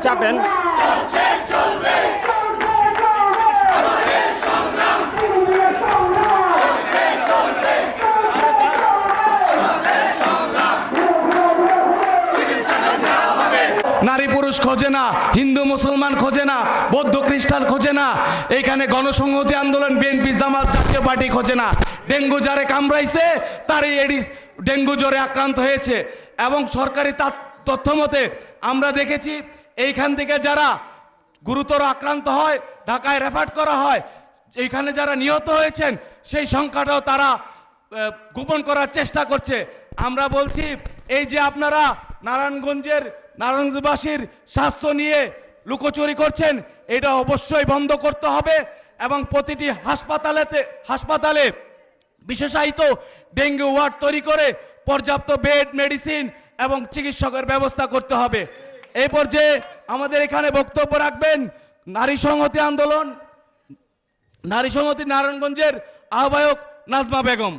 চাপেন। নারী পুরুষ খোঁজে না, হিন্দু মুসলমান খোঁজে না, বৌদ্ধ খ্রিস্টান খোঁজে না, এইখানে গণসংহতি আন্দোলন বিএনপি জামাত জাতীয় পার্টি খোঁজে না। ডেঙ্গু যারে কামড়াইছে তারই এডিস ডেঙ্গু জ্বরে আক্রান্ত হয়েছে এবং সরকারি তথ্য মতে আমরা দেখেছি এইখান থেকে যারা গুরুতর আক্রান্ত হয় ঢাকায় রেফার করা হয়, এইখানে যারা নিহত হয়েছেন সেই সংখ্যাটাও তারা গোপন করার চেষ্টা করছে। আমরা বলছি এই যে আপনারা নারায়ণগঞ্জবাসীর স্বাস্থ্য নিয়ে লুকোচুরি করছেন, এটা অবশ্যই বন্ধ করতে হবে এবং প্রতিটি হাসপাতালে বিশেষায়িত ডেঙ্গু ওয়ার্ড তৈরি করে পর্যাপ্ত বেড, মেডিসিন এবং চিকিৎসকের ব্যবস্থা করতে হবে। এই পর্যায়ে আমাদের এখানে বক্তব্য রাখবেন নারী সংহতি নারায়ণগঞ্জের আহ্বায়ক নাজমা বেগম।